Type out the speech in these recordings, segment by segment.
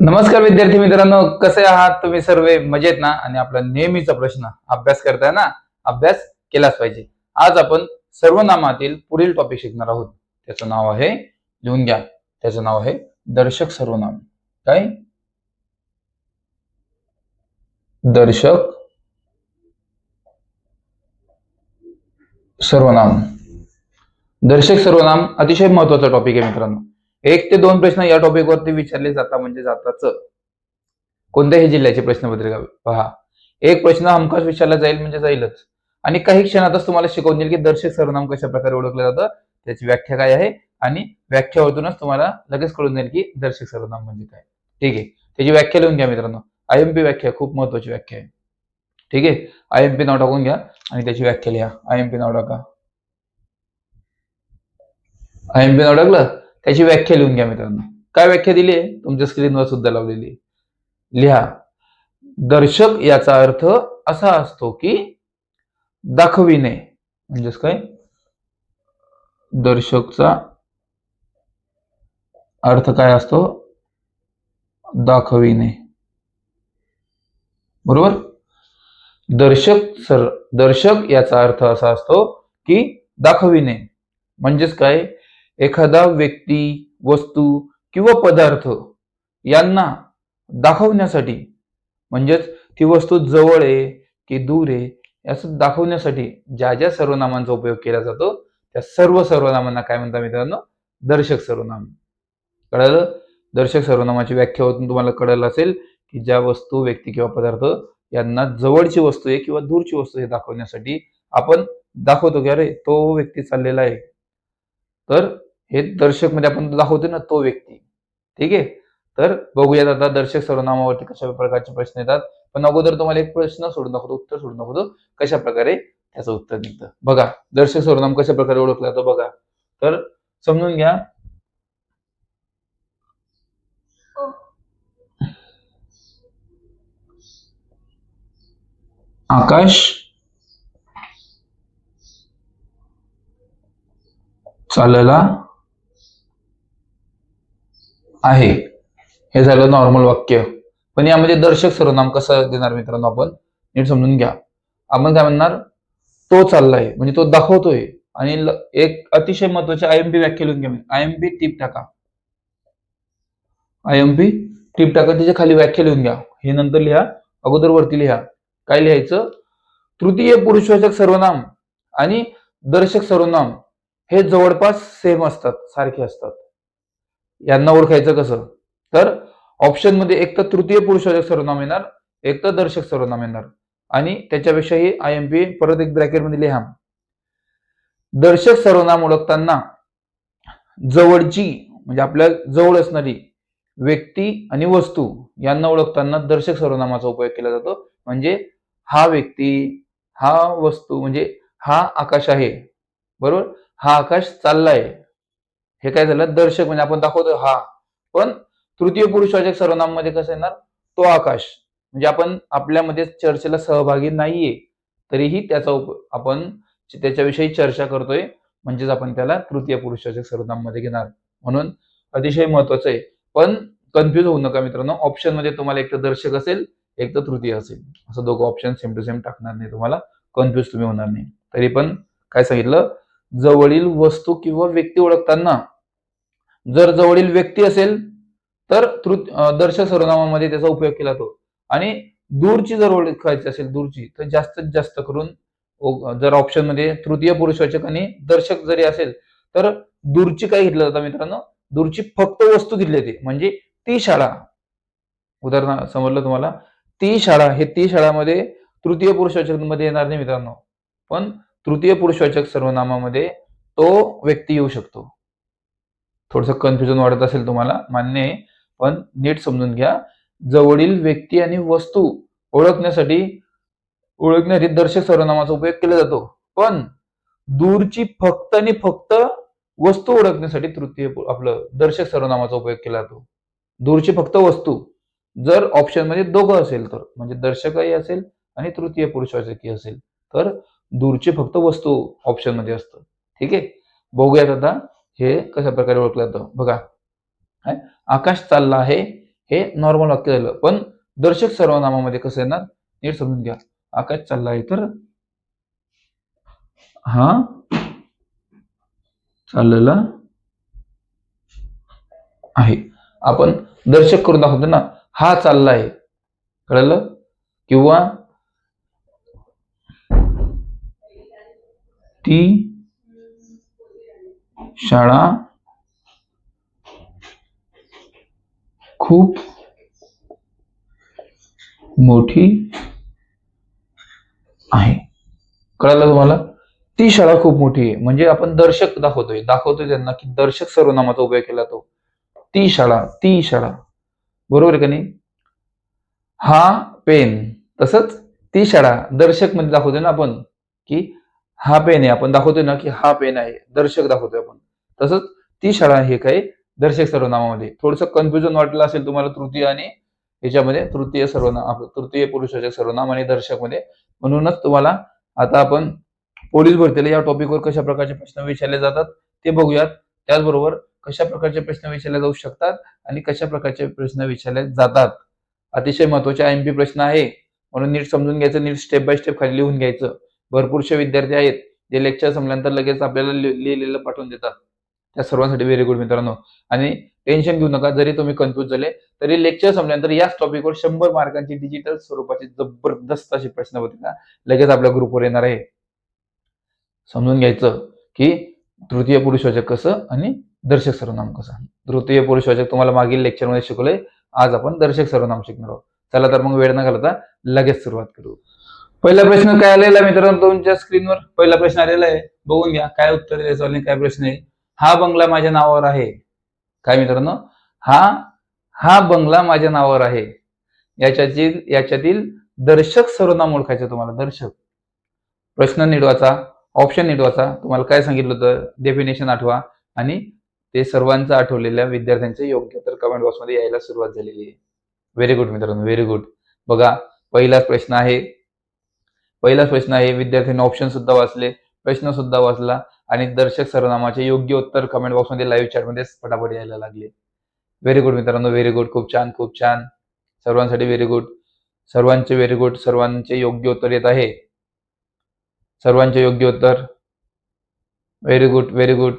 नमस्कार विद्यार्थी मित्रांनो, कसे आहात तुम्ही सर्व? मजेत ना? आणि आपला नेहमीचा प्रश्न, अभ्यास करताय ना? अभ्यास केलाच पाहिजे. आज आपण सर्वनामातील पुढील टॉपिक शिकणार आहोत. त्याचं नाव आहे, लिहून घ्या, त्याचं नाव आहे दर्शक सर्वनाम. काय? दर्शक सर्वनाम. दर्शक सर्वनाम अतिशय महत्वाचा टॉपिक आहे मित्रांनो. 1 ते 2 प्रश्न या टॉपिक वरती विचारले जातात, म्हणजे जाताच. कोणत्याही जिल्ह्याची प्रश्नपत्रिका पहा, एक प्रश्न हमखास विचारला जाईल म्हणजे जाईलच. आणि काही क्षणातच तुम्हाला शिकवून देईल की दर्शक सर्वनाम कशा प्रकारे ओळखलं जातं, त्याची व्याख्या काय आहे, आणि व्याख्यावरूनच तुम्हाला लगेच कळून जाईल की दर्शक सर्वनाम म्हणजे काय. ठीक आहे, त्याची व्याख्या लिहून घ्या मित्रांनो. आयएमपी व्याख्या खूप महत्वाची व्याख्या आहे. ठीक आहे, आयएमपी नाव टाकून घ्या आणि त्याची व्याख्या लिहा. आयएमपी नाव टाका. आयएमपी नाव टाकलं, त्याची व्याख्या लिहून घ्या मित्रांनो. काय व्याख्या दिली आहे? तुमच्या स्क्रीनवर सुद्धा लावलेली आहे. लिहा. दर्शक याचा अर्थ असा असतो की दाखविणे. म्हणजेच काय? दर्शकचा अर्थ काय असतो? दाखविणे. बरोबर? दर्शक याचा अर्थ असा असतो की दाखविणे. म्हणजेच काय? एखादा व्यक्ती, वस्तू किंवा पदार्थ यांना दाखवण्यासाठी, म्हणजेच ती वस्तू जवळ आहे की दूर आहे असं दाखवण्यासाठी ज्या ज्या सर्वनामांचा उपयोग केला जातो, त्या सर्व सर्वनामांना काय म्हणतात मित्रांनो? दर्शक सर्वनाम. कळलं? दर्शक सर्वनामाची व्याख्यावरून तुम्हाला कळलं असेल की ज्या वस्तू, व्यक्ती किंवा पदार्थ यांना जवळची वस्तू आहे किंवा दूरची वस्तू हे दाखवण्यासाठी आपण दाखवतो की अरे तो व्यक्ती चाललेला आहे, तर हे दर्शक मध्ये आपण दाखवतो ना, तो व्यक्ती. ठीक आहे, तर बघूयात आता दर्शक सर्वनामावरती कशा प्रकारचे प्रश्न येतात. पण अगोदर तुम्हाला एक प्रश्न सोडून दाखवतो, उत्तर सोडून दाखवतो कशा प्रकारे त्याचं उत्तर निघतं. बघा, दर्शक सर्वनाम कशा प्रकारे ओळखला जातो बघा. तर समजून घ्या. आकाश चालला आहे, हे झालं नॉर्मल वाक्य. पण यामध्ये दर्शक सर्वनाम कसं देणार मित्रांनो? आपण नीट समजून घ्या. आपण काय म्हणणार? तो चाललाय म्हणजे तो दाखवतोय. आणि एक अतिशय महत्वाची आयएमपी व्याख्या लिहून घ्या. आयएमपी टिप टाका. आयएमपी टिप टाका, त्याच्या खाली व्याख्या लिहून घ्या. हे नंतर लिहा, अगोदर वरती लिहा. काय लिहायचं? तृतीय पुरुषवाचक सर्वनाम आणि दर्शक सर्वनाम हे जवळपास सेम असतात, सारखे असतात. यांना ओळखायचं कसं? तर ऑप्शन मध्ये एक तर तृतीय पुरुषवाचक सर्वनाम येणार, एक तर दर्शक सर्वनाम येणार. आणि त्याच्यापेक्षाही आयएमपी परत एक ब्रॅकेट मध्ये लिहा. दर्शक सर्वनाम ओळखताना जवळची, म्हणजे आपल्या जवळ असणारी व्यक्ती आणि वस्तू यांना ओळखताना दर्शक सर्वनामाचा उपयोग केला जातो. म्हणजे हा व्यक्ती, हा वस्तू, म्हणजे हा आकाश आहे, बरोबर? हा आकाश चाललाय, हे काय झालं? दर्शक, म्हणजे आपण दाखवतो हा. पण तृतीय पुरुषवाचक सर्वनाम मध्ये कसं येणार? तो आकाश, म्हणजे आपण आपल्यामध्ये चर्चेला सहभागी नाहीये, तरीही त्याचा आपण त्याच्याविषयी चर्चा करतोय, म्हणजेच आपण त्याला तृतीय पुरुषवाचक सर्वनाम मध्ये घेणार. म्हणून अतिशय महत्वाचं आहे. पण कन्फ्युज होऊ नका मित्रांनो. ऑप्शन मध्ये तुम्हाला एक तर दर्शक असेल, एक तर तृतीय असेल, असं दोघं ऑप्शन सेम टू सेम टाकणार नाही, तुम्हाला कन्फ्युज तुम्ही होणार नाही. तरी पण काय सांगितलं? जवळील वस्तू किंवा व्यक्ती ओळखताना जर जवळील व्यक्ती असेल तर दर्शक सर्वनामामध्ये त्याचा उपयोग केला जातो. आणि दूरची जर ओळखायची असेल, दूरची, तर जास्तीत जास्त करून जर ऑप्शन मध्ये तृतीय पुरुषवाचक आणि दर्शक जरी असेल तर दूरची काय घेतलं जातं मित्रांनो? दूरची फक्त वस्तू घेतली जाते. म्हणजे ती शाळा, उदाहरण समजलं तुम्हाला? ती शाळा, हे ती शाळामध्ये तृतीय पुरुषवाचक मध्ये येणार नाही मित्रांनो. पण तृतीय पुरुषवाचक सर्वनामामध्ये तो व्यक्ती येऊ शकतो. थोडस कन्फ्युजन वाटत असेल तुम्हाला, मान्य आहे, पण नीट समजून घ्या. जवळील व्यक्ती आणि वस्तू ओळखण्यासाठी दर्शक सर्वनामाचा उपयोग केला जातो. पण दूरची फक्त आणि फक्त वस्तू ओळखण्यासाठी आपलं दर्शक सर्वनामाचा उपयोग केला जातो. दूरची फक्त वस्तू जर ऑप्शन मध्ये दोघं असेल तर, म्हणजे दर्शकही असेल आणि तृतीय पुरुषवाचकही असेल, तर दूरची फक्त वस्तू ऑप्शन मध्ये असतं. ठीक आहे, बघूयात आता हे कशा प्रकारे ओळखलं जातं. बघा, आकाश चालला आहे, हे नॉर्मल वाक्य झालं. पण दर्शक सर्वनामामध्ये कसं येणार नीट समजून घ्या. आकाश चालला आहे तर हा चाललेला आहे. आपण दर्शक करून दाखवतो ना, हा चालला आहे, कळलं? किंवा ती शाळा खूप मोठी आहे. कळलं तुम्हाला? ती शाळा खूप मोठी आहे म्हणजे आपण दर्शक दाखवतोय त्यांना की दर्शक सर्वनामाचा उपयोग केला तो. ती शाळा बरोबर आहे का नाही? हा पेन, तसंच ती शाळा दर्शक मध्ये दाखवतोय ना आपण की हा पेन आहे, आपण दाखवतोय ना की हा पेन आहे, दर्शक दाखवतोय आपण. तसंच ती शाळा हे काय दर्शक सर्वनामामध्ये. थोडंसं कन्फ्युजन वाटलं असेल तुम्हाला तृतीय आणि याच्यामध्ये तृतीय सर्वनाम, तृतीय पुरुषवाचक सर्वनाम आणि दर्शक मध्ये. म्हणूनच तुम्हाला आता आपण पोलीस भरतीला या टॉपिकवर कशा प्रकारचे प्रश्न विचारले जातात ते बघूयात. त्याचबरोबर कशा प्रकारचे प्रश्न विचारले जाऊ शकतात आणि कशा प्रकारचे प्रश्न विचारले जातात. अतिशय महत्वाचे आयएमपी प्रश्न आहे, म्हणून नीट समजून घ्यायचं, नीट स्टेप बाय स्टेप खाली लिहून घ्यायचं. भरपूरसे विद्यार्थी आहेत जे लेक्चर संपल्यानंतर लगेच आपल्याला लिहिलेलं पाठवून देतात. त्या सर्वांसाठी व्हेरी गुड मित्रांनो. आणि टेन्शन घेऊ नका, जरी तुम्ही कन्फ्युज झाले तरी लेक्चर संपल्यानंतर याच टॉपिकवर 100 मार्कांची डिजिटल स्वरूपाची जबरदस्त अशी प्रश्नपत्रिका लगेच आपल्या ग्रुपवर येणार आहे. समजून घ्यायचं की तृतीय पुरुषवाचक कसं आणि दर्शक सर्वनाम कसं. तृतीय पुरुषवाचक तुम्हाला मागील लेक्चरमध्ये शिकवलंय, आज आपण दर्शक सर्वनाम शिकणार आहोत. चला तर मग वेळ न घालता लगेच सुरुवात करू. पहिला प्रश्न काय आलेला आहे मित्रांनो तुमच्या स्क्रीनवर? पहिला प्रश्न आलेला आहे, बघून घ्या काय उत्तर द्यायचं आणि काय प्रश्न आहे. हा बंगला माझ्या नावावर आहे. काय मित्रांनो? हा बंगला माझ्या नावावर आहे. याच्यातील दर्शक सर्वनाम ओळखायचं तुम्हाला. दर्शक. प्रश्न नीट वाचा, ऑप्शन नीट वाचा. तुम्हाला काय सांगितलं होतं डेफिनेशन आठवा आणि ते सर्वांचं आठवलेल्या विद्यार्थ्यांचे योग्य तर कमेंट बॉक्समध्ये यायला सुरुवात झालेली आहे. व्हेरी गुड मित्रांनो, व्हेरी गुड. बघा पहिलाच प्रश्न आहे. विद्यार्थ्यांनी ऑप्शन सुद्धा वाचले, प्रश्न सुद्धा वाचला आणि दर्शक सर्वनामाचे योग्य उत्तर कमेंट बॉक्समध्ये लाईव्ह चॅटमध्ये फटाफट यायला लागले. व्हेरी गुड मित्रांनो, व्हेरी गुड. खूप छान, खूप छान. सर्वांसाठी व्हेरी गुड. सर्वांचे व्हेरी गुड. सर्वांचे योग्य उत्तर येत आहे. सर्वांचे योग्य उत्तर. Very good, very good.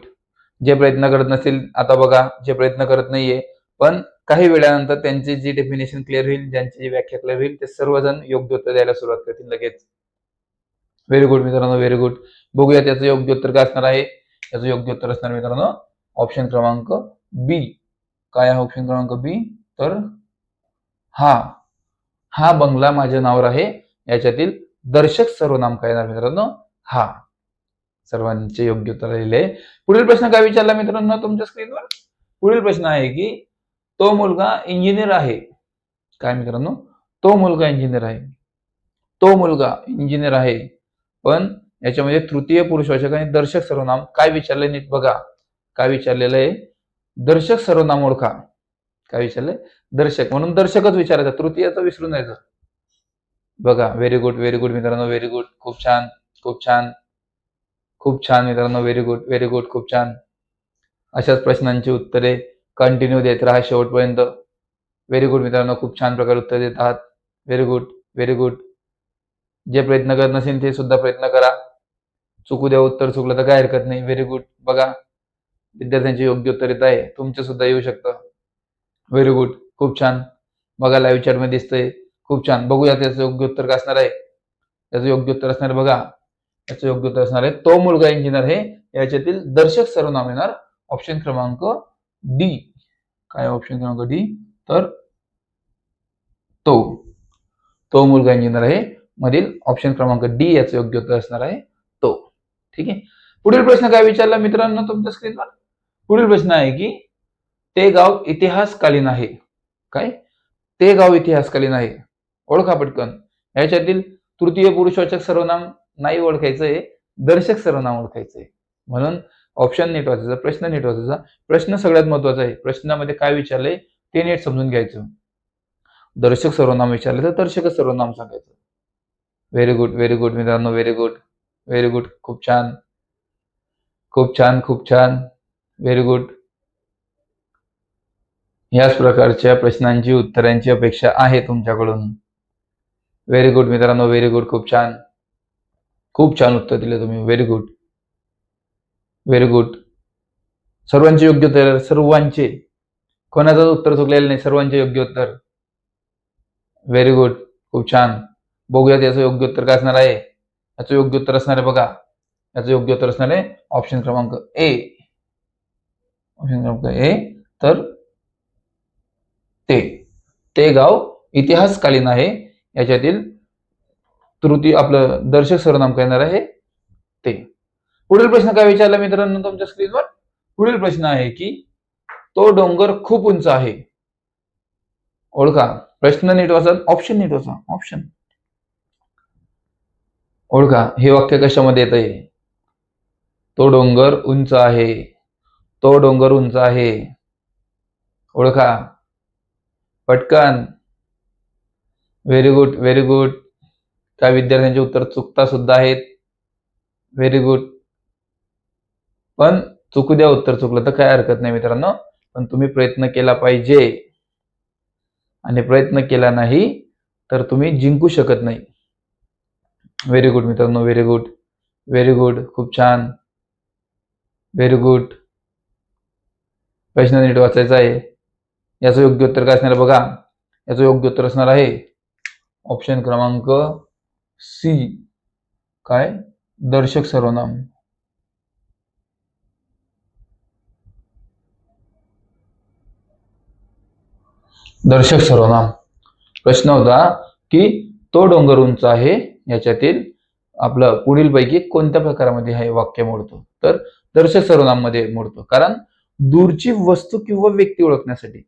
जे प्रयत्न करत नसतील, आता बघा जे प्रयत्न करत नाहीये, पण काही वेळानंतर त्यांची जी डेफिनेशन क्लिअर होईल, ज्यांची जी व्याख्या क्लिअर होईल, ते सर्वजण योग्य उत्तर द्यायला सुरुवात करतील लगेच. व्हेरी गुड मित्रांनो, व्हेरी गुड. बघूया त्याचं योग्य उत्तर काय असणार आहे. त्याचं योग्य उत्तर असणार मित्रांनो ऑप्शन क्रमांक बी. काय आहे ऑप्शन क्रमांक बी? तर हा बंगला माझ्या नावावर आहे. याच्यातील दर्शक सर्वनाम काय येणार मित्रांनो? हा. सर्वांचे योग्य उत्तर आलेले. पुढील प्रश्न काय विचारला मित्रांनो तुमच्या स्क्रीनवर? पुढील प्रश्न आहे की तो मुलगा इंजिनियर आहे. काय मित्रांनो? तो मुलगा इंजिनियर आहे. तो मुलगा इंजिनियर आहे. पण याच्यामध्ये तृतीय पुरुषवाचक आणि दर्शक सर्वनाम काय विचारलंय नीट बघा. काय विचारलेलं आहे? दर्शक सर्वनाम ओळखा. काय विचारलंय? दर्शक. म्हणून दर्शकच विचारायचं, तृतीयचं विसरून जायचं. बघा व्हेरी गुड, व्हेरी गुड मित्रांनो, व्हेरी गुड. खूप छान, खूप छान, खूप छान मित्रांनो. Very good, very good. खूप छान. अशाच प्रश्नांची उत्तरे कंटिन्यू देत राहा शेवटपर्यंत. व्हेरी गुड मित्रांनो, खूप छान प्रकारे उत्तर देत आहात. Very good, very good. जे प्रयत्न करत नसेल ते सुद्धा प्रयत्न करा. चुकू द्या, उत्तर चुकलं तर काय हरकत नाही. Very good. बघा विद्यार्थ्यांचे योग्य उत्तर येत आहे. तुमचं सुद्धा येऊ शकतं. Very good. खूप छान. बघा लाईव्ह चॅट मध्ये दिसतंय. खूप छान. बघूया त्याचं योग्य उत्तर काय असणार आहे. त्याचं योग्य उत्तर असणार बघा. याचं योग्य उत्तर असणार आहे तो मुलगा इंजिनियर आहे. याच्यातील दर्शक सर्वनाम येणार ऑप्शन क्रमांक डी. काय ऑप्शन क्रमांक डी? तर तो मुलगा इंजिनियर आहे मधील ऑप्शन क्रमांक डी याचं योग्य उत्तर असणार आहे तो. ठीक आहे. पुढील प्रश्न काय विचारला मित्रांनो तुमच्या स्क्रीनवर? पुढील प्रश्न आहे की ते गाव इतिहासकालीन आहे. काय? ते गाव इतिहासकालीन आहे. ओळखा पटकन. याच्यातील तृतीय पुरुषवाचक सर्वनाम नाही ओळखायचंय, दर्शक सर्वनाम ओळखायचंय. म्हणून ऑप्शन नीट वाचायचा, प्रश्न नीट वाचायचा. प्रश्न सगळ्यात महत्वाचा आहे. प्रश्नामध्ये काय विचारलंय ते नीट समजून घ्यायचं. दर्शक सर्वनाम विचारले तर दर्शक सर्वनाम सांगायचं. व्हेरी गुड, व्हेरी गुड मित्रांनो, व्हेरी गुड, व्हेरी गुड. खूप छान, खूप छान, खूप छान. Very good. याच प्रकारच्या प्रश्नांची उत्तरांची अपेक्षा आहे तुमच्याकडून. व्हेरी गुड मित्रांनो, व्हेरी गुड. खूप छान, खूप छान उत्तर दिले तुम्ही. Very good, very good. सर्वांचे योग्य उत्तर, सर्वांचे, कोणाचं उत्तर चुकलेलं नाही, सर्वांचे योग्य उत्तर. व्हेरी गुड, खूप छान. बघूयात याचं योग्य उत्तर काय असणार आहे. याचं योग्य उत्तर असणार आहे बघा, याचं योग्य उत्तर असणार आहे ऑप्शन क्रमांक ए. ऑप्शन क्रमांक ए. तर ते गाव इतिहासकालीन आहे. याच्यातील तृतीय आपलं दर्शक सर्वनाम काय येणार आहे ते. पुढील प्रश्न काय विचारला मित्रांनो तुमच्या स्क्रीनवर. पुढील प्रश्न आहे की तो डोंगर खूप उंच आहे. ओळखा. प्रश्न नीट वाचा, ऑप्शन नीट वाचा. ऑप्शन ओळखा. हे वाक्य कशामध्ये येत आहे. तो डोंगर उंच आहे. तो डोंगर उंच आहे. ओळखा पटकन. Very good, very good. काही विद्यार्थ्यांचे उत्तर चुकता सुद्धा आहेत. Very good. पण चुकू द्या, उत्तर चुकलं तर काय हरकत नाही मित्रांनो, पण तुम्ही प्रयत्न केला पाहिजे. आणि प्रयत्न केला नाही तर तुम्ही जिंकू शकत नाही. व्हेरी गुड मित्रांनो, व्हेरी गुड, व्हेरी गुड. खूप छान, व्हेरी गुड. प्रश्न नीट वाचायचा आहे. याचं योग्य उत्तर काय असणार बघा. याचं योग्य उत्तर असणार आहे ऑप्शन क्रमांक सी. काय. दर्शक सर्वनाम. दर्शक सर्वनाम. प्रश्न होता की तो डोंगर उंच आहे याच्यातील आपलं पुढील पैकी कोणत्या प्रकारामध्ये हे वाक्य मोडतो. तर दर्शक सर्वनाम मध्ये मोडतो. कारण दूरची वस्तू किंवा व्यक्ती ओळखण्यासाठी.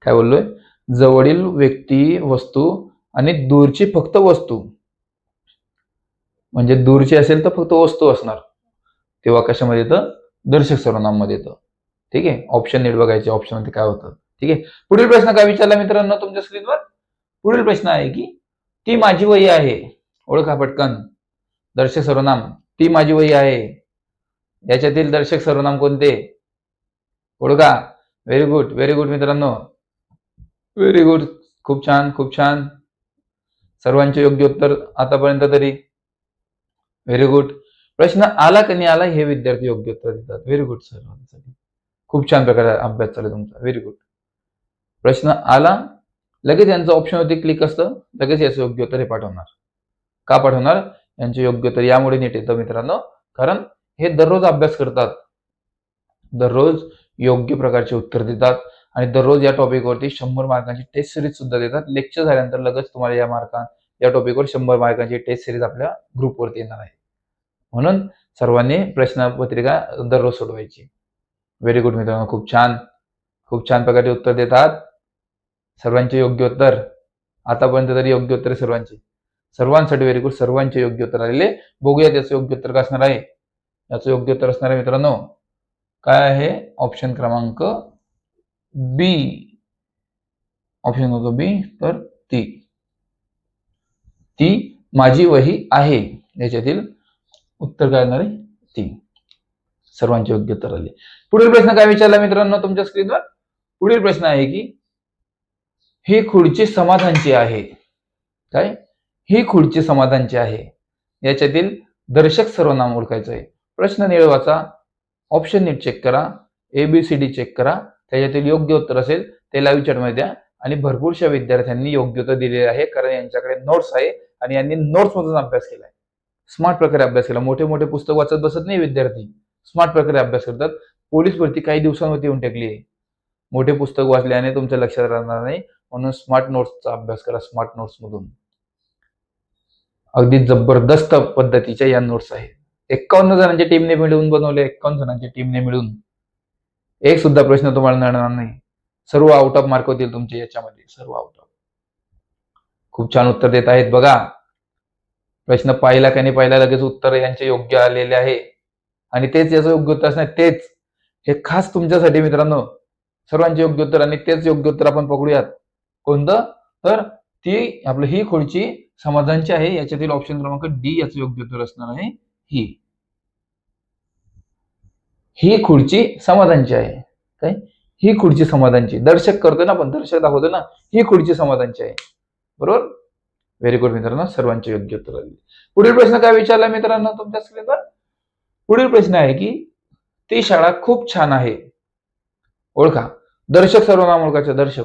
काय बोललोय. जवळील व्यक्ती, वस्तू आणि दूरची फक्त वस्तू. म्हणजे दूरची असेल तर फक्त वस्तू असणार, तेव्हा कशामध्ये येतं. दर्शक सर्वनाम मध्ये येतं. ठीक आहे. ऑप्शन नीट बघायचे, ऑप्शन मध्ये काय होतं. ठीक आहे. पुढील प्रश्न काय विचारला मित्रांनो तुमच्या स्क्रीनवर. पुढील प्रश्न आहे की ती माझी वही आहे. ओळखा पटकन. दर्शक सर्वनाम. ती माझी वही आहे. याच्यातील दर्शक सर्वनाम कोणते. ओळखा. व्हेरी गुड, व्हेरी गुड मित्रांनो, व्हेरी गुड. खूप छान, खूप छान. सर्वांचे योग्य उत्तर आतापर्यंत तरी. Very good. प्रश्न आला की नाही आला हे विद्यार्थी योग्य उत्तर देतात. व्हेरी गुड सर्वांसाठी. खूप छान प्रकारे अभ्यास चालू तुमचा. Very good. प्रश्न आला लगेच यांचं ऑप्शनवरती क्लिक असतं, लगेच याचं योग्य उत्तर हे पाठवणार. का पाठवणार. यांचे योग्य उत्तर यामुळे नीट येतं मित्रांनो, कारण हे दररोज अभ्यास करतात, दररोज योग्य प्रकारचे उत्तर देतात आणि दररोज या टॉपिकवरती 100 मार्कांची टेस्ट सिरीज सुद्धा देतात. लेक्चर झाल्यानंतर लगेच तुम्हाला या टॉपिकवर 100 मार्कांची टेस्ट सिरीज आपल्या ग्रुपवरती येणार आहे. म्हणून सर्वांनी प्रश्नपत्रिका दररोज सोडवायची. व्हेरी गुड मित्रांनो, खूप छान, खूप छान प्रकारे उत्तर देतात. सर्वांचे योग्य उत्तर आतापर्यंत तरी योग्य उत्तर सर्वांचे, सर्वांसाठी व्हेरी गुड. सर्वांचे योग्य उत्तर आलेले. बघूया त्याचं योग्य उत्तर काय असणार आहे. याचं योग्य उत्तर असणार आहे मित्रांनो काय आहे. ऑप्शन क्रमांक बी. ऑप्शन क्रमांक बी. तर ती माझी वही आहे. याच्यातील उत्तर काय असणार आहे ती. सर्वांचे योग्य उत्तर आले. पुढील प्रश्न काय विचारला मित्रांनो तुमच्या स्क्रीनवर. पुढील प्रश्न आहे की ही खुर्ची समाधानची आहे. काय. ही खुर्ची समाधानची आहे. याच्यातील दर्शक सर्वनाम ओळखायचं आहे. प्रश्न नीट वाचा, ऑप्शन नीट चेक करा, ABCD चेक करा. त्याच्यातील योग्य उत्तर असेल ते लाईव्ह चॅटमध्ये द्या. आणि भरपूरशा विद्यार्थ्यांनी योग्य उत्तर दिलेले आहे, कारण यांच्याकडे नोट्स आहे आणि यांनी नोट्स मधून अभ्यास केलाय. स्मार्ट प्रकारे अभ्यास केला. मोठे मोठे पुस्तक वाचत बसत नाही विद्यार्थी, स्मार्ट प्रकारे अभ्यास करतात. पोलीस भरती काही दिवसांवरती येऊन टेकली आहे. मोठे पुस्तक वाचल्याने तुमच्या लक्षात राहणार नाही, म्हणून स्मार्ट नोट्सचा अभ्यास करा. स्मार्ट नोट्स मधून अगदी जबरदस्त पद्धतीच्या या नोट्स आहेत. 51 जणांच्या टीमने मिळून बनवले. 51 जणांच्या टीमने मिळून एक सुद्धा प्रश्न तुम्हाला नडणार नाही. सर्व आउट ऑफ मार्क होतील तुमचे याच्यामध्ये, सर्व आउट ऑफ. खूप छान उत्तर देत आहेत बघा. प्रश्न पाहिला का नाही पाहिला लगेच उत्तर यांचे योग्य आलेले आहे. आणि तेच याचं योग्य उत्तर असणार. तेच हे खास तुमच्यासाठी मित्रांनो, सर्वांचे योग्य उत्तर. आणि तेच योग्य उत्तर आपण पकडूयात. कोणतं. तर ती आपलं ही खुर्ची समाधानची आहे. याच्यातील ऑप्शन क्रमांक डी याचं योग्य उत्तर असणार आहे. ही खुर्ची समाधानची आहे. काय. ही खुर्ची समाधानची. दर्शक करतोय ना आपण, दर्शक दाखवतो ना, ही खुर्ची समाधानची आहे. बरोबर. व्हेरी गुड मित्रांनो, सर्वांचे योग्य उत्तर आले. पुढील प्रश्न काय विचारला मित्रांनो तुमच्या स्क्रीनवर? पुढील प्रश्न आहे की ती शाळा खूप छान आहे. ओळखा. दर्शक सर्वनाम ओळखायचं. दर्शक.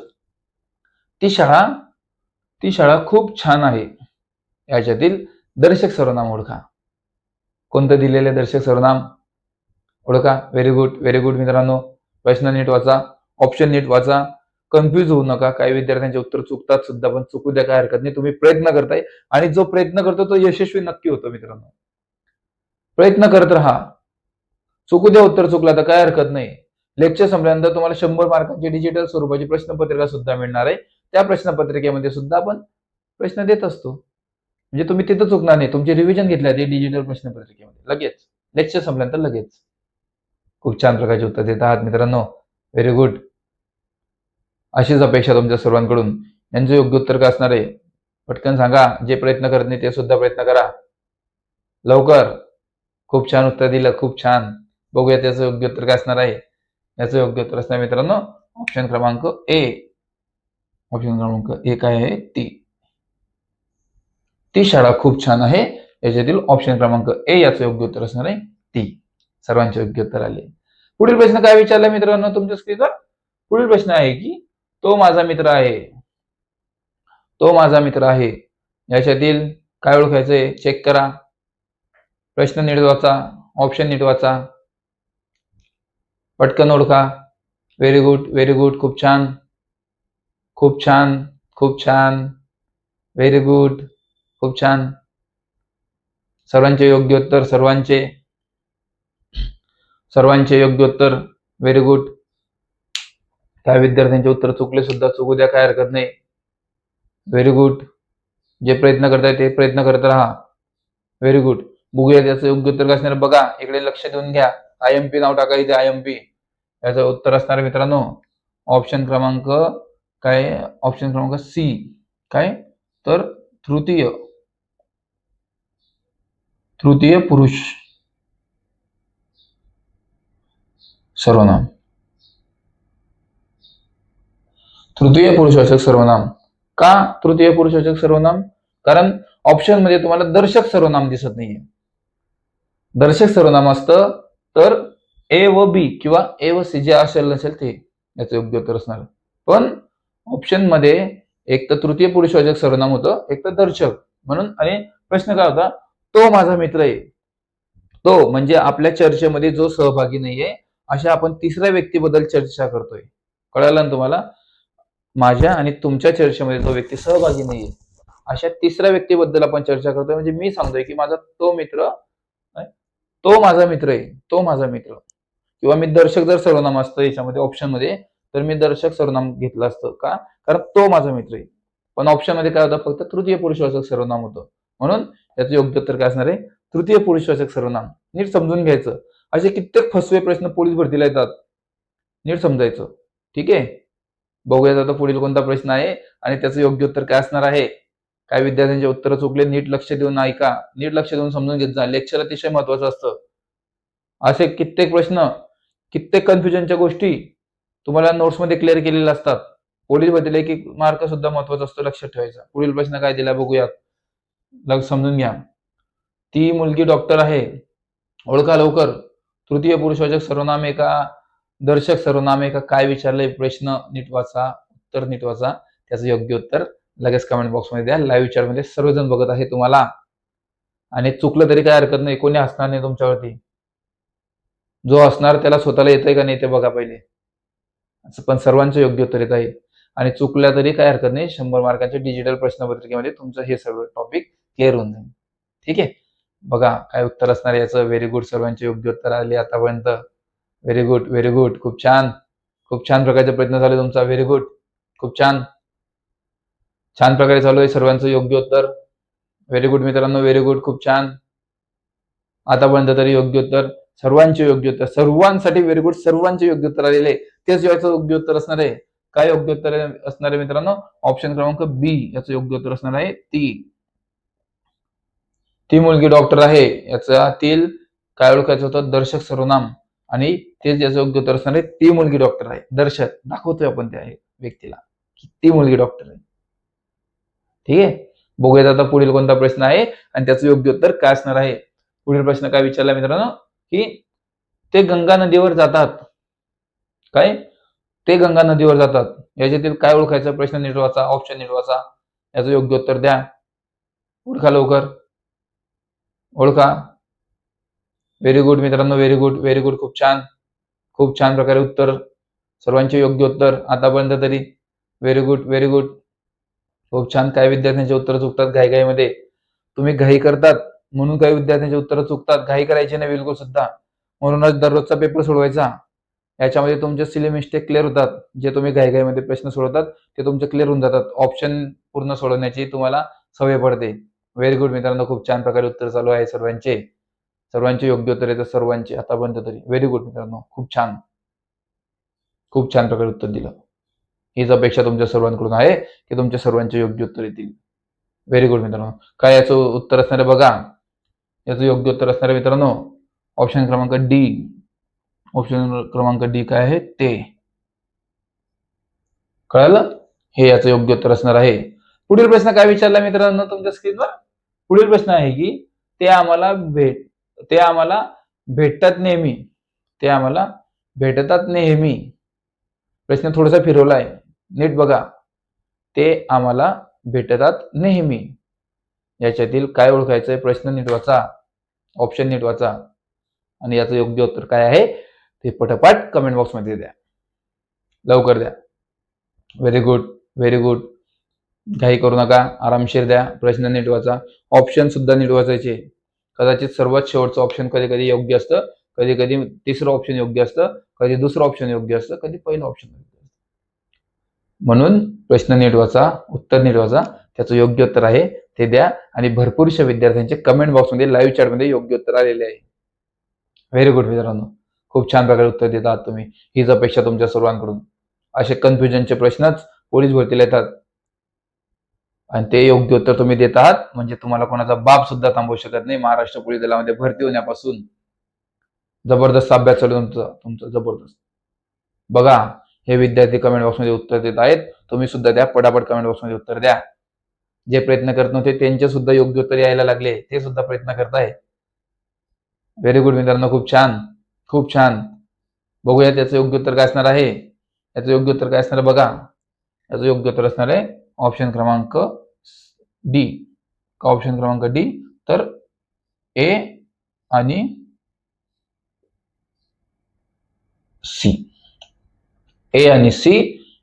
ती शाळा खूप छान आहे. याच्यातील दर्शक सर्वनाम ओळखा. कोणतं दिलेले दर्शक सर्वनाम ओळखा. व्हेरी गुड, व्हेरी गुड मित्रांनो. प्रश्न नीट वाचा, ऑप्शन नीट वाचा, कन्फ्युज होऊ नका. काही विद्यार्थ्यांचे उत्तर चुकतात सुद्धा, पण चुकू द्या, काय हरकत नाही. तुम्ही प्रयत्न करताय आणि जो प्रयत्न करतो तो यशस्वी नक्की होतो मित्रांनो. प्रयत्न करत राहा. चुकू द्या, उत्तर चुकला तर काय हरकत नाही. लेक्चर संपल्यानंतर तुम्हाला 100 मार्कांची डिजिटल स्वरूपाची प्रश्नपत्रिका सुद्धा मिळणार आहे. त्या प्रश्नपत्रिकेमध्ये सुद्धा आपण प्रश्न देत असतो. म्हणजे तुम्ही तिथं चुकणार नाही. तुमची रिव्हिजन घेतली आहे डिजिटल प्रश्नपत्रिकेमध्ये लगेच, लेक्चर संपल्यानंतर लगेच. खूप छान प्रकारचे उत्तर देत आहात मित्रांनो. Very good. अशीच अपेक्षा तुमच्या सर्वांकडून. यांचं योग्य उत्तर काय असणार आहे? पटकन सांगा. जे प्रयत्न करत नाही ते सुद्धा प्रयत्न करा लवकर. खूप छान उत्तर दिलं, खूप छान. बघूया त्याचं योग्य उत्तर काय असणार आहे. याचं योग्य उत्तर असणार मित्रांनो ऑप्शन क्रमांक ए. ऑप्शन क्रमांक ए काय आहे? ती शाळा खूप छान आहे. याच्यातील ऑप्शन क्रमांक ए याचं योग्य उत्तर असणार आहे ती. सर्वांचे योग्य उत्तर आले. पुढील प्रश्न काय विचारला मित्रांनो तुमच्या स्क्रीनवर? पुढील प्रश्न आहे की तो माझा मित्र आहे. तो माझा मित्र आहे. याच्यातील काय ओळखायचंय? चेक करा. प्रश्न नीट वाचा, ऑप्शन नीट वाचा, पटकन ओळखा. Very good, very good. खूप छान, खूप छान, खूप छान. व्हेरी गुड, खूप छान. सर्वांचे योग्य उत्तर, सर्वांचे योग्य उत्तर. Very good. त्या विद्यार्थ्यांचे उत्तर चुकले सुद्धा चुकू द्या, काय हरकत नाही. Very good. जे प्रयत्न करताय ते प्रयत्न करत राहा. Very good. बघूया त्याचं योग्य उत्तर काय असणार बघा. इकडे लक्ष देऊन घ्या. IMP नाव टाका इथे, IMP. याचं उत्तर असणार मित्रांनो ऑप्शन क्रमांक काय? ऑप्शन क्रमांक सी. काय तर तृतीय पुरुष सर्वनाम. तृतीय पुरुषवाचक सर्वनाम. का तृतीय पुरुषवाचक सर्वनाम? कारण ऑप्शन मध्ये तुम्हाला दर्शक सर्वनाम दिसत नाहीये. दर्शक सर्वनाम असतं तर ए व बी किंवा ए व सी जे असेल नसेल ते याचं योग्य उत्तर असणार. पण ऑप्शन मध्ये एक तर तृतीय पुरुषवाचक सर्वनाम होतं, एक तर दर्शक. म्हणून आणि प्रश्न काय होता? तो माझा मित्र आहे. तो म्हणजे आपल्या चर्चेमध्ये जो सहभागी नाहीये अशा आपण तिसऱ्या व्यक्तीबद्दल चर्चा करतोय. कळालं ना तुम्हाला? माझ्या आणि तुमच्या चर्चेमध्ये जो व्यक्ती सहभागी नाहीये अशा तिसऱ्या व्यक्तीबद्दल आपण चर्चा करतोय. म्हणजे मी सांगतोय की माझा तो मित्र, तो माझा मित्र आहे, तो माझा मित्र. किंवा मी दर्शक जर सर्वनाम असतं याच्यामध्ये ऑप्शन मध्ये तर मी दर्शक सर्वनाम घेतलं असतं. का? कारण तो माझा मित्र आहे. पण ऑप्शन मध्ये काय होतं? फक्त तृतीय पुरुषवाचक सर्वनाम होतं. म्हणून याचं योग्य उत्तर काय असणार आहे? तृतीय पुरुषवाचक सर्वनाम. नीट समजून घ्यायचं. असे कित्येक फसवे प्रश्न पोलीस भरतीला येतात. नीट समजायचं. ठीक आहे. बघूयात आता पुढील कोणता प्रश्न आहे आणि त्याचं योग्य उत्तर काय असणार आहे. काय विद्यार्थ्यांचे उत्तर चुकले नीट लक्ष देऊन ऐका, नीट लक्ष देऊन समजून घेत जा. लेक्चर अतिशय महत्वाचं असतं. असे कित्येक प्रश्न, कित्येक कन्फ्युजनच्या गोष्टी तुम्हाला नोट्समध्ये क्लिअर केलेल्या असतात. पोलीस भरतीला एक मार्क सुद्धा महत्वाचा असतो, लक्षात ठेवायचा. पुढील प्रश्न काय दिला बघूयात. समजून घ्या. ती मुलगी डॉक्टर आहे. ओळखा लवकर. तृतीय पुरुषवाचक सर्वनाम आहे का दर्शक सर्वनाम आहे का? काय विचारलंय? प्रश्न नीट वाचा, उत्तर नीट वाचा. त्याचं योग्य उत्तर लगेच कमेंट बॉक्समध्ये द्या. लाईव्ह चॅट मध्ये सर्वजण बघत आहे तुम्हाला. आणि चुकलं तरी काय हरकत नाही, कोणी हसणार नाही तुमच्यावरती. जो हसणार त्याला स्वतःला येतंय का नाही ते बघा पहिले. असं पण सर्वांचं योग्य उत्तर येत आहे. आणि चुकल्या तरी काय हरकत नाही. 100 मार्कांच्या डिजिटल प्रश्नपत्रिकेमध्ये तुमचं हे सर्व टॉपिक क्लिअर होऊन जाईल. ठीक आहे. बघा काय उत्तर असणार याचं. Very good. सर्वांचे योग्य उत्तर आले आतापर्यंत. Very good, very good. खूप छान, खूप छान प्रकारचे प्रयत्न झाले तुमचा. Very good. खूप छान, छान प्रकारे चालू आहे सर्वांचं योग्य उत्तर. व्हेरी गुड मित्रांनो, व्हेरी गुड. खूप छान. आतापर्यंत तरी योग्य उत्तर, सर्वांचे योग्य उत्तर, सर्वांसाठी व्हेरी गुड. सर्वांचे योग्य उत्तर आलेले. तेच याचं योग्य उत्तर असणार आहे. काय योग्य उत्तर असणार आहे मित्रांनो? ऑप्शन क्रमांक बी याचं योग्य उत्तर असणार आहे ती मुलगी डॉक्टर आहे. याच्यातील काय ओळखायचं होतं? दर्शक सर्वनाम. आणि तेच याचं योग्य उत्तर असणार आहे, ती मुलगी डॉक्टर आहे. दर्शक दाखवतोय आपण त्या व्यक्तीला की ती मुलगी डॉक्टर आहे. ठीक आहे, बघूयात आता पुढील कोणता प्रश्न आहे आणि त्याचं योग्य उत्तर काय असणार आहे. पुढील प्रश्न काय विचारला मित्रांनो, की ते गंगा नदीवर जातात. काय? ते गंगा नदीवर जातात. याच्यातील काय ओळखायचा, प्रश्न नीट वाचा, ऑप्शन नीट वाचा, याचं योग्य उत्तर द्या. ओळखा लवकर, ओळखा. व्हेरी गुड मित्रांनो, व्हेरी गुड, व्हेरी गुड. खूप छान प्रकारे उत्तर, सर्वांचे योग्य उत्तर आतापर्यंत तरी. व्हेरी गुड, व्हेरी गुड, खूप छान. काही विद्यार्थ्यांचे उत्तर चुकतात घाईघाईमध्ये. तुम्ही घाई करतात म्हणून काही विद्यार्थ्यांचे उत्तर चुकतात. घाई करायची नाही बिलकुल सुद्धा. म्हणूनच दररोजचा पेपर सोडवायचा. याच्यामध्ये तुमचे सिली मिस्टेक क्लिअर होतात. जे तुम्ही घाईघाईमध्ये प्रश्न सोडवतात ते तुमचे क्लिअर होऊन जातात. ऑप्शन पूर्ण सोडवण्याची तुम्हाला सवय पडते. व्हेरी गुड मित्रांनो, खूप छान प्रकारे उत्तर चालू आहे सर्वांचे योग्य उत्तर येतात, सर्वांचे आतापर्यंत तरी. व्हेरी गुड मित्रांनो, खूप छान प्रकारे उत्तर दिलं. हीच अपेक्षा तुमच्या सर्वांकडून आहे की तुमच्या सर्वांचे योग्य उत्तर येतील. व्हेरी गुड मित्रांनो. काय याचं उत्तर असणार आहे बघा. याचं योग्य उत्तर असणार आहे मित्रांनो, ऑप्शन क्रमांक डी. ऑप्शन क्रमांक डी काय आहे ते. कळालं? हे याचं योग्य उत्तर असणार आहे. पुढील प्रश्न काय विचारला मित्रांनो तुमच्या स्क्रीनवर. पुढील प्रश्न आहे की ते आम्हाला भेटतात नेहमी. ते आम्हाला भेटतात नेहमी. प्रश्न थोडासा फिरवलाय, नीट बघा. ते आम्हाला भेटतात नेहमी. याच्यातील काय ओळखायचंय, प्रश्न नीट वाचा, ऑप्शन नीट वाचा आणि याचं योग्य उत्तर काय आहे ते पटापट कमेंट बॉक्स मध्ये द्या. लवकर द्या. Very good, very good. घाई करू नका, आरामशीर द्या. प्रश्न नीट वाचा, ऑप्शन सुद्धा नीट वाचायचे. कदाचित सर्वात शेवटचं ऑप्शन कधी कधी योग्य असतं, कधी कधी तिसरं ऑप्शन योग्य असतं, कधी दुसरं ऑप्शन योग्य असतं, कधी पहिलं ऑप्शन योग्य असतं. म्हणून प्रश्न नीट वाचा, उत्तर नीट वाचा, त्याचं योग्य उत्तर आहे ते द्या. आणि भरपूरशा विद्यार्थ्यांचे कमेंट बॉक्समध्ये लाईव्ह चॅटमध्ये योग्य उत्तर आलेले आहे. व्हेरी गुड मित्रांनो, खूप छान प्रकारे उत्तर देत आहात तुम्ही. हीच अपेक्षा तुमच्या सर्वांकडून. असे कन्फ्युजनचे प्रश्नच पोलीस भरतीला येतात आणि ते योग्य उत्तर तुम्ही देत आहात म्हणजे तुम्हाला कोणाचा बाप सुद्धा थांबवू शकत नाही. महाराष्ट्र पोलीस दलामध्ये भरती होण्यापासून जबरदस्त अभ्यास चालू तुमचा जबरदस्त. बघा, हे विद्यार्थी कमेंट बॉक्समध्ये उत्तर देत आहेत. तुम्ही सुद्धा द्या, पटापट कमेंट बॉक्समध्ये उत्तर द्या. जे प्रयत्न करत नव्हते त्यांचे सुद्धा योग्य उत्तर यायला लागले, ते सुद्धा प्रयत्न करताय. व्हेरी गुड मित्रांनो, खूप छान. बघूया त्याचं योग्य उत्तर काय असणार आहे. याचं योग्य उत्तर काय असणार आहे बघा. याचं योग्य उत्तर असणार आहे ऑप्शन क्रमांक डी. ऑप्शन क्रमांक डी. तर ए आणि सी. ए आणि सी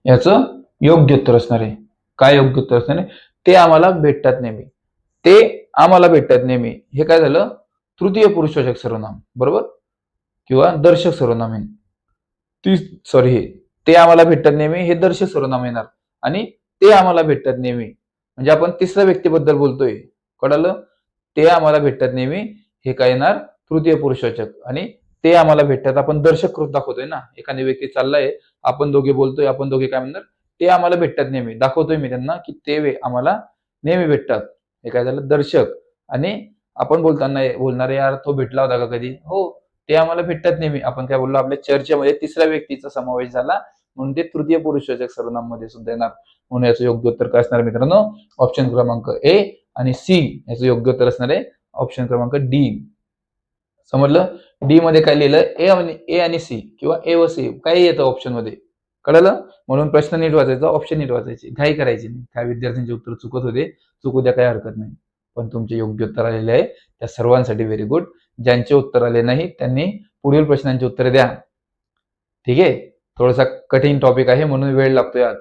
याचं योग्य उत्तर असणार आहे. काय योग्य उत्तर असणार आहे. ते आम्हाला भेटतात नेहमी. ते आम्हाला भेटतात नेहमी. हे काय झालं, तृतीय पुरुषवाचक सर्वनाम बरोबर, किंवा दर्शक सर्वनाम आहे. हे ते आम्हाला भेटतात नेहमी हे दर्शक सर्वनाम येणार आणि ते आम्हाला भेटतात नेहमी म्हणजे आपण तिसऱ्या व्यक्तीबद्दल बोलतोय. कळलं? ते आम्हाला भेटतात नेहमी हे काय येणार, तृतीय पुरुषवाचक. आणि ते आम्हाला भेटतात आपण दर्शक कृत दाखवतोय ना. एखादी व्यक्ती चाललाय, आपण दोघे बोलतोय, आपण दोघे काय म्हणणार, ते आम्हाला भेटतात नेहमी. दाखवतोय मी त्यांना की ते आम्हाला नेहमी भेटतात. हे काय झालं, दर्शक. आणि आपण बोलणार यार तो भेटला होता का कधी, हो ते आम्हाला भेटतात नेहमी. आपण काय बोललो, आपल्या चर्चेमध्ये तिसऱ्या व्यक्तीचा समावेश झाला म्हणून ते तृतीय पुरुषवाचक सर्वनाम मध्ये सुद्धा येणार. म्हणून याचं योग्य उत्तर काय असणार मित्रांनो, ऑप्शन क्रमांक ए आणि सी. याचं योग्य उत्तर असणार आहे ऑप्शन क्रमांक डी. समजलं? डी मध्ये काय लिहिलं, ए आणि सी किंवा ए व सी काही येतं ऑप्शन मध्ये. कळलं? म्हणून प्रश्न नीट वाचायचा, ऑप्शन नीट वाचायचे, घाई करायची नाही. काही विद्यार्थ्यांचे उत्तर चुकत होते, चुकू द्या, काही हरकत नाही. पण तुमचे योग्य उत्तर आलेले आहे त्या सर्वांसाठी व्हेरी गुड. ज्यांचे उत्तर आले नाही त्यांनी पुढील प्रश्नांची उत्तरे द्या. ठीक आहे, थोडासा कठीण टॉपिक आहे म्हणून वेळ लागतोय आज.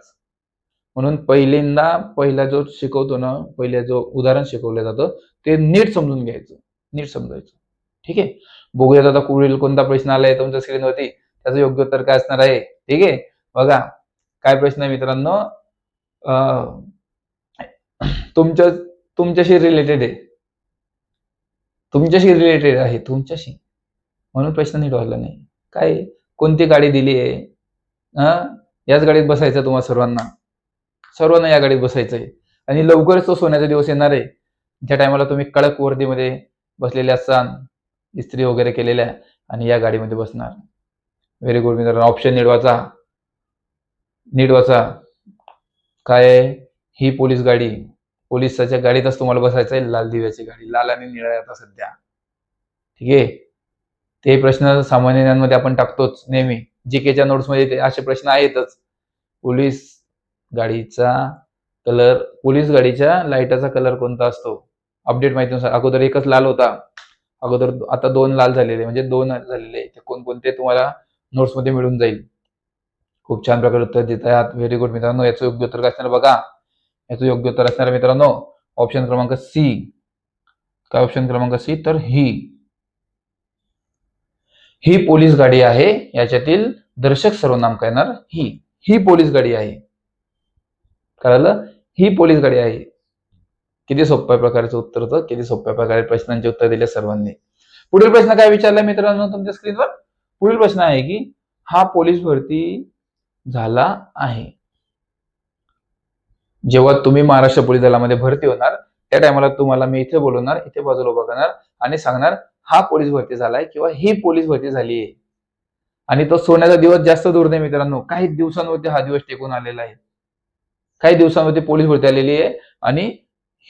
म्हणून पहिला जो शिकवतो ना, पहिला जो उदाहरण शिकवलं जातं ते नीट समजून घ्यायचं, नीट समजायचं. ठीक आहे, बघूयात आता पुढील कोणता प्रश्न आलाय तुमच्या स्क्रीनवरती, त्याचं योग्य उत्तर काय असणार आहे. ठीक आहे, बघा काय प्रश्न आहे मित्रांनो, तुमच्याशी रिलेटेड आहे, तुमच्याशी म्हणून प्रश्न नीट वाटला नाही. काय, कोणती गाडी दिली आहे, याच गाडीत बसायचं तुम्हाला सर्वांना या गाडीत बसायचंय. आणि लवकरच तो सोन्याचा दिवस येणार आहे ज्या टायमाला तुम्ही कडक वर्दीमध्ये बसलेले असाल, इस्त्री वगैरे केलेल्या, आणि या गाडीमध्ये बसणार. व्हेरी गुड मित्रांनो. ऑप्शन नीट वाचा. काय आहे? ही पोलीस गाडी. पोलिसाच्या गाडीतच तुम्हाला बसायचं आहे. लाल दिव्याची गाडी. लाल आणि निळा आता सध्या. ठीक आहे. ते प्रश्न सामान्य ज्ञानमध्ये आपण टाकतोच नेहमी. जीकेच्या नोट्समध्ये असे प्रश्न आहेतच. पोलीस गाडीच्या लाईटाचा कलर कोणता असतो? अपडेट माहितीनुसार अगोदर एकच लाल होता. अगोदर आता 2 लाल झालेले, म्हणजे 2 झालेले. ते कोणकोणते तुम्हाला नोट्समध्ये मिळून जाईल. खूप छान प्रकारे उत्तर देत आहात. व्हेरी गुड मित्रांनो. याचं योग्य उत्तर काय असणार बघा. याचं योग्य उत्तर असणार मित्रांनो ऑप्शन क्रमांक सी. काय ऑप्शन क्रमांक सी? तर ही पोलीस गाडी आहे. याच्यातील दर्शक सर्वनाम काय येणार? ही पोलीस गाडी आहे. कळालं? ही पोलीस गाडी आहे. किती सोप्या प्रकारचं उत्तर होतं. किती सोप्या प्रकारे प्रश्नांचे उत्तर दिले सर्वांनी. पुढील प्रश्न काय विचारलाय मित्रांनो तुमच्या स्क्रीनवर? पुढील प्रश्न आहे की हा पोलीस भरती झाला आहे. जेव्हा तुम्ही महाराष्ट्र पोलीस दलामध्ये भरती होणार त्या टायमाला तुम्हाला मी इथे बोलवणार, इथे बाजूला उभा करणार आणि सांगणार हा पोलीस भरती झालाय किंवा ही पोलीस भरती झाली आहे. आणि तो सोन्याचा दिवस जास्त दूर नाही मित्रांनो. काही दिवसांवरती हा दिवस टेकून आलेला आहे. काही दिवसांमध्ये पोलीस भरती आलेली आहे आणि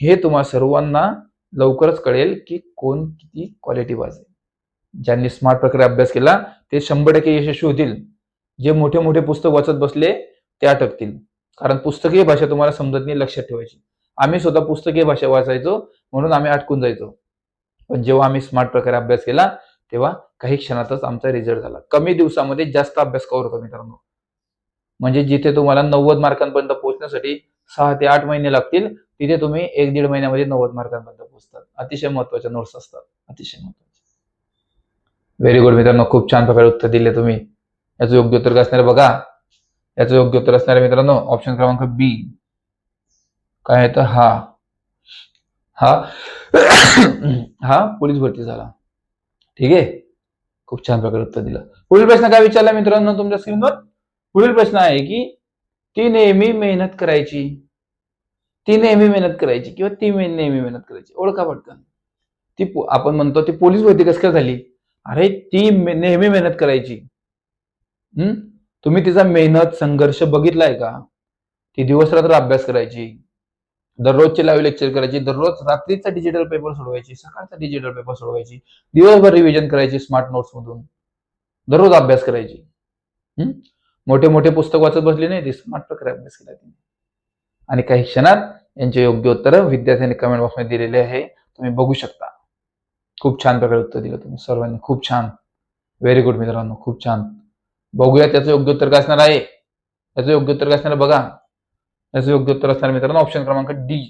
हे तुम्हा सर्वांना लवकरच कळेल की कोण किती क्वालिटी बाज आहे. ज्यांनी स्मार्ट प्रकारे अभ्यास केला ते 100% यशस्वी होतील. जे मोठे मोठे पुस्तक वाचत बसले ते अटकतील. कारण पुस्तकीय भाषा तुम्हाला समजत नाही, लक्षात ठेवायची. आम्ही स्वतः पुस्तकीय भाषा वाचायचो म्हणून आम्ही अटकून जायचो. पण जेव्हा आम्ही स्मार्ट प्रकारे अभ्यास केला तेव्हा काही क्षणातच आमचा रिझल्ट झाला. कमी दिवसामध्ये जास्त अभ्यास कव्हर होतो मित्रांनो. म्हणजे जिथे तुम्हाला 90 मार्कांपर्यंत पोहोचण्यासाठी 6 ते 8 महिने लागतील तिथे तुम्ही 1-1.5 महिन्यामध्ये 90 मार्कांपर्यंत पोहोचतात. अतिशय महत्वाच्या नोट्स असतात. अतिशय महत्वाचे. व्हेरी गुड मित्रांनो. खूप छान प्रकारे उत्तर दिले तुम्ही. याचं योग्य उत्तर काय असणार बघा. याचं योग्य उत्तर असणार आहे मित्रांनो ऑप्शन क्रमांक बी. काय आहे तर हा पोलीस भरती झाला. ठीक आहे. खूप छान प्रकारे उत्तर दिलं. पुढील प्रश्न काय विचारला मित्रांनो तुमच्या स्क्रीनवर? पुढील प्रश्न आहे की ती नेहमी मेहनत करायची किंवा ती नेहमी मेहनत करायची. ओळखा पटकन. आपण म्हणतो ती पोलीस भरती कसं काय झाली? अरे ती नेहमी मेहनत करायची. तुम्ही तिचा मेहनत संघर्ष बघितलाय का? ती दिवस रात्र अभ्यास करायची. दररोजचे लाईव्ह लेक्चर करायची. दररोज रात्रीचा डिजिटल पेपर सोडवायची. सकाळचा डिजिटल पेपर सोडवायची. दिवसभर रिव्हिजन करायची स्मार्ट नोट्स मधून. दररोज अभ्यास करायची. मोठे मोठे पुस्तक वाचत बसली नाही ती. स्मार्ट प्रकारे अभ्यास केला तिने. आणि काही क्षणात यांचे योग्य उत्तर विद्यार्थ्यांनी कमेंट बॉक्समध्ये दिलेले आहे. तुम्ही बघू शकता. खूप छान प्रकारे उत्तर दिलं तुम्ही सर्वांनी. खूप छान. व्हेरी गुड मित्रांनो. खूप छान. बघूया त्याचं योग्य उत्तर काय असणार आहे. याचं योग्य उत्तर काय असणार बघा. याचं योग्य उत्तर असणार मित्रांनो ऑप्शन क्रमांक डी.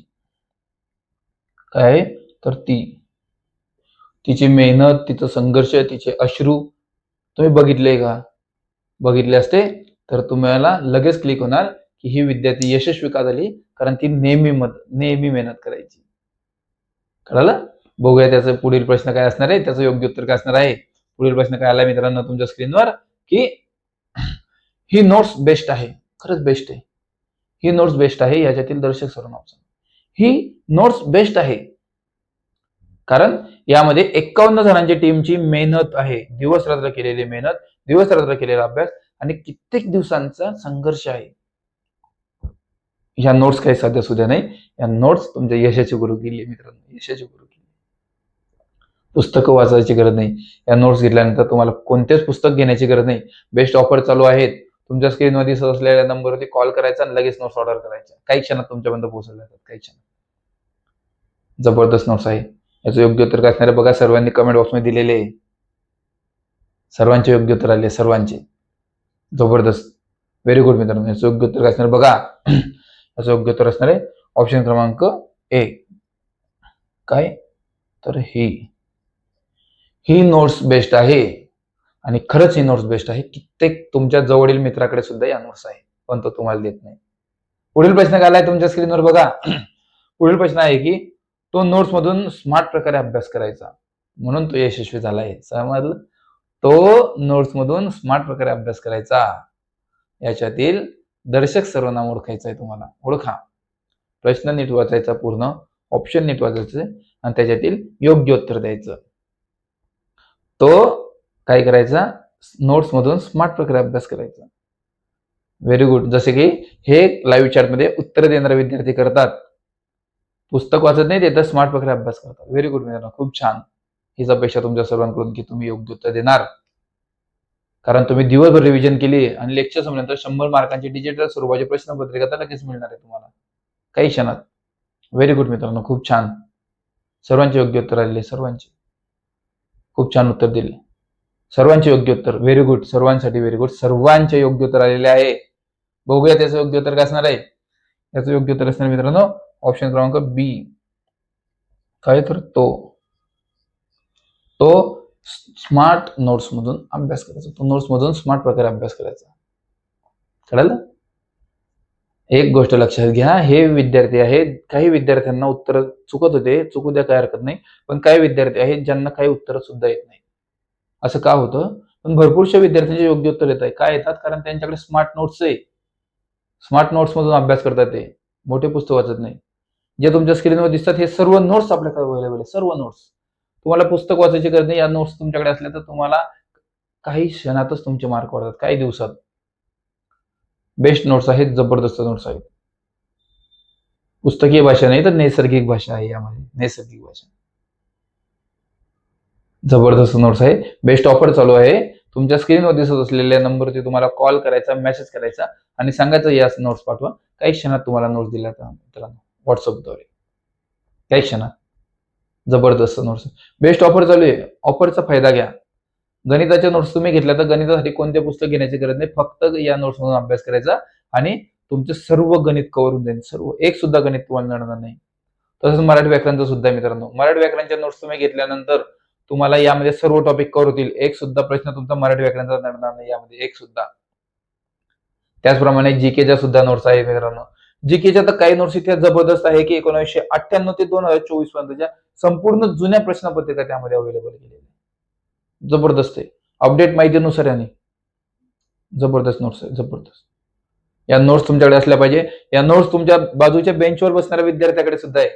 काय तर तिची मेहनत, तिचं संघर्ष, तिचे अश्रू तुम्ही बघितले का? बघितले असते तर तुम्हाला लगेच क्लिक होणार की ही विद्यार्थी यशस्वी का झाली? कारण ती नेहमी मेहनत करायची. कळालं? बघूया त्याचं पुढील प्रश्न काय असणार आहे. त्याचं योग्य उत्तर काय असणार आहे. पुढील प्रश्न काय आला मित्रांनो तुमच्या स्क्रीनवर की ही नोट्स बेस्ट आहे. खरंच बेस्ट आहे. ही नोट्स बेस्ट आहे. याच्यातील दर्शक सर्वनाम. ही नोट्स बेस्ट आहे कारण यामध्ये 51 जणांची टीमची मेहनत आहे. दिवस रात्र केलेली मेहनत, दिवस रात्र केलेला अभ्यास आणि कित्येक दिवसांचा संघर्ष आहे. ह्या नोट्स काही साध्या सुद्धा नाही. या नोट्स तुमच्या यशाची गुरु केली मित्रांनो. यशाची गुरु केली. पुस्तकं वाचायची गरज नाही. या नोट्स घेतल्यानंतर तुम्हाला कोणतेच पुस्तक घेण्याची गरज नाही. बेस्ट ऑफर चालू आहेत. तुमच्या स्क्रीनवर दिसत असलेल्या नंबरवरती कॉल करायचा आणि लगेच नोट्स ऑर्डर करायच्या. काही क्षणात तुमच्यापर्यंत पोहोचल्या जातात. काही क्षणात. जबरदस्त नोट्स आहे. याचं योग्य उत्तर काय असणार बघा. सर्वांनी कमेंट बॉक्समध्ये दिलेले आहे. सर्वांचे योग्य उत्तर आले. सर्वांचे. जबरदस्त. व्हेरी गुड मित्रांनो. याचं योग्य उत्तर काय असणार बघा. याचं योग्य उत्तर असणार आहे ऑप्शन क्रमांक ए. काय तर ही नोट्स बेस्ट आहे. आणि खरंच ही नोट्स बेस्ट आहे. कित्येक तुमच्या जवळील मित्राकडे सुद्धा या नोट्स आहे पण तो तुम्हाला देत नाही. पुढील प्रश्न काय आलाय तुमच्या स्क्रीनवर बघा. पुढील प्रश्न आहे की तो नोट्स मधून स्मार्ट प्रकारे अभ्यास करायचा म्हणून तो यशस्वी झाला आहे. समजलं? तो नोट्स मधून स्मार्ट प्रकारे अभ्यास करायचा. याच्यातील दर्शक सर्वनाम ओळखायचं आहे तुम्हाला. ओळखा. प्रश्न नीट वाचायचा पूर्ण. ऑप्शन नीट वाचायचे आणि त्याच्यातील योग्य उत्तर द्यायचं. तो काय करायचा नोट्स मधून स्मार्ट प्रकारे अभ्यास करायचा. Very good. जसे की हे लाईव्ह चॅटमध्ये उत्तर देणारे विद्यार्थी करतात. पुस्तक वाचत नाही ते तर स्मार्ट प्रकारे अभ्यास करतात. व्हेरी गुड मित्रांनो, खूप छान. हीच अपेक्षा तुमच्या सर्वांकडून की तुम्ही योग्य उत्तर देणार, कारण तुम्ही दिवसभर रिव्हिजन केली आणि लेक्चर संपल्यानंतर 100 मार्कांची डिजिटल स्वरूपाची प्रश्नपत्रिका तर लगेच मिळणार आहे तुम्हाला काही क्षणात. व्हेरी गुड मित्रांनो, खूप छान. सर्वांचे योग्य उत्तर आलेले, सर्वांचे खूप छान उत्तर दिले. सर्वांचे योग्य उत्तर. Very good. सर्वांसाठी व्हेरी गुड. सर्वांचे योग्य उत्तर आलेले आहे. बघूया त्याचं योग्य उत्तर काय असणार आहे. याचं योग्य उत्तर असणार मित्रांनो ऑप्शन क्रमांक बी. काय तर तो स्मार्ट नोट्स मधून अभ्यास करायचा. तो नोट्स मधून स्मार्ट प्रकारे अभ्यास करायचा. कळलं? एक गोष्ट लक्षात घ्या, हे विद्यार्थी आहेत, काही विद्यार्थ्यांना उत्तर चुकत होते, चुकू द्या, काय हरकत नाही. पण काही विद्यार्थी आहेत ज्यांना काही उत्तर सुद्धा येत नाही. असं का होतं? पण भरपूरशा विद्यार्थ्यांचे योग्य उत्तर येत आहे. काय येतात? कारण त्यांच्याकडे स्मार्ट नोट्स आहे. स्मार्ट नोट्स मधून अभ्यास करतात ते, मोठे पुस्तक वाचत नाही. जे तुमच्या स्क्रीनवर दिसतात हे सर्व नोट्स आपल्याकडे अवेलेबल आहे. सर्व नोट्स. तुम्हाला पुस्तक वाचायची गरज नाही. या नोट्स तुमच्याकडे असल्या तर तुम्हाला काही क्षणातच तुमचे मार्क वाढतात, काही दिवसात. बेस्ट नोट्स आहेत, जबरदस्त नोट्स आहेत. पुस्तकीय भाषा नाही तर नैसर्गिक भाषा आहे यामध्ये, नैसर्गिक भाषा. जबरदस्त नोट्स आहे. बेस्ट ऑफर चालू आहे. तुमच्या स्क्रीनवर दिसत असलेल्या नंबरवरती तुम्हाला कॉल करायचा, मेसेज करायचा आणि सांगायचं या नोट्स पाठवा. काही क्षणात तुम्हाला नोट्स दिल्या जातात मित्रांनो व्हॉट्सअपद्वारे, काही क्षणात. जबरदस्त नोट्स. बेस्ट ऑफर चालू आहे. ऑफरचा फायदा घ्या. गणिताच्या नोट्स तुम्ही घेतल्या तर गणितासाठी कोणते पुस्तक घेण्याची गरज नाही. फक्त या नोट्स मधून अभ्यास करायचा आणि तुमचे सर्व गणित कव्हर होऊन जाईल. सर्व, एक सुद्धा गणित तुम्हाला नडणार नाही. तसंच मराठी व्याकरणचं सुद्धा मित्रांनो. मराठी व्याकरणच्या नोट्स तुम्ही घेतल्यानंतर तुम्हाला यामध्ये सर्व टॉपिक कव्हर होतील. एक सुद्धा प्रश्न तुमचा मराठी व्याकरणचा नडणार नाही यामध्ये, एक सुद्धा. त्याचप्रमाणे जीकेच्या सुद्धा नोट्स आहेत मित्रांनो. जीकेच्या तर काही नोट्स इतक्या जबरदस्त आहे की 1998 ते 2024 पर्यंतच्या संपूर्ण जुन्या प्रश्नपत्रिका त्यामध्ये अवेलेबल केलेल्या. जबरदस्त आहे. अपडेट माहितीनुसार याने जबरदस्त नोट्स आहे, जबरदस्त. या नोट्स तुमच्याकडे असल्या पाहिजे. या नोट्स तुमच्या बाजूच्या बेंचवर बसणाऱ्या विद्यार्थ्याकडे सुद्धा आहे,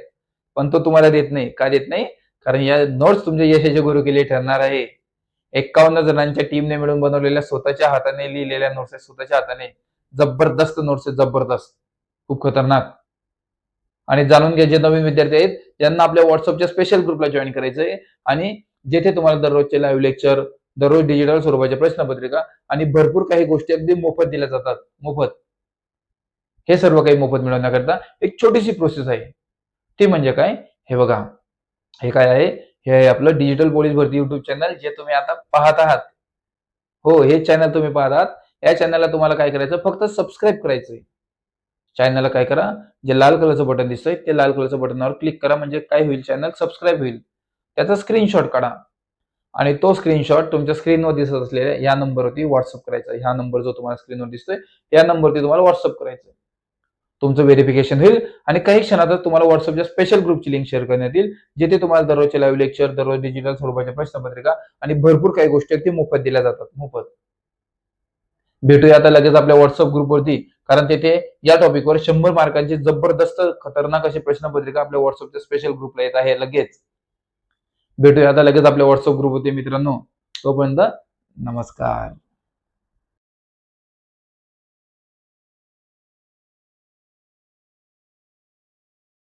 पण तो तुम्हाला देत नाही. का देत नाही? कारण या नोट्स तुमच्या यशाचे गुरुकिल्ली ठरणार आहे. 51 जणांच्या टीमने मिळून बनवलेल्या स्वतःच्या हाताने लिहिलेल्या नोट्स आहेत, स्वतःच्या हाताने. जबरदस्त नोट्स आहेत, जबरदस्त, खूप खतरनाक. आणि जाणून घ्या, जे नवीन विद्यार्थी आहेत ज्यांना आपल्या व्हॉट्सअपच्या स्पेशल ग्रुपला जॉईन करायचंय आणि जेथे तुम्हाला दररोजचे लाईव्ह लेक्चर, दररोज डिजिटल स्वरूपाच्या प्रश्नपत्रिका आणि भरपूर काही गोष्टी अगदी मोफत दिल्या जातात. मोफत. हे सर्व काही मोफत मिळवण्याकरता एक छोटीशी प्रोसेस आहे. ती म्हणजे काय? हे बघा, हे काय आहे? हे आहे आपलं डिजिटल पोलीस भरती युट्यूब चॅनल, जे तुम्ही आता पाहत आहात. हो, हे चॅनल तुम्ही पाहत आहात. या चॅनलला तुम्हाला काय करायचं? फक्त सबस्क्राईब करायचंय. चॅनलला काय करा? जे लाल कलरचं बटन दिसतंय ते लाल कलरच्या बटनावर क्लिक करा. म्हणजे काय होईल? चॅनल सबस्क्राईब होईल. त्याचा स्क्रीनशॉट काढा आणि तो स्क्रीनशॉट तुमच्या स्क्रीनवर दिसत असलेल्या या नंबरवरती व्हॉट्सअप करायचा. हा नंबर जो तुम्हाला स्क्रीनवर दिसतोय या नंबरवरती तुम्हाला व्हॉट्सअप करायचं. तुमचं व्हेरिफिकेशन होईल आणि काही क्षणातच तुम्हाला व्हॉट्सअपच्या स्पेशल ग्रुपची लिंक शेअर करण्यात येईल, जिथे तुम्हाला दररोजचे लाईव्ह लेक्चर, दररोज डिजिटल स्वरूपाच्या प्रश्नपत्रिका आणि भरपूर काही गोष्टी अगदी मोफत दिल्या जातात. मोफत. भेटूया आता लगेच आपल्या व्हॉट्सअप ग्रुपवरती, कारण तिथे या टॉपिकवर 100 मार्कांची जबरदस्त खतरनाक अशी प्रश्नपत्रिका आपल्या व्हॉट्सअपच्या स्पेशल ग्रुपला येत आहे लगेच. भेटूया आता लगेच आपल्या व्हॉट्सअप ग्रुपवरती मित्रांनो. तोपर्यंत नमस्कार.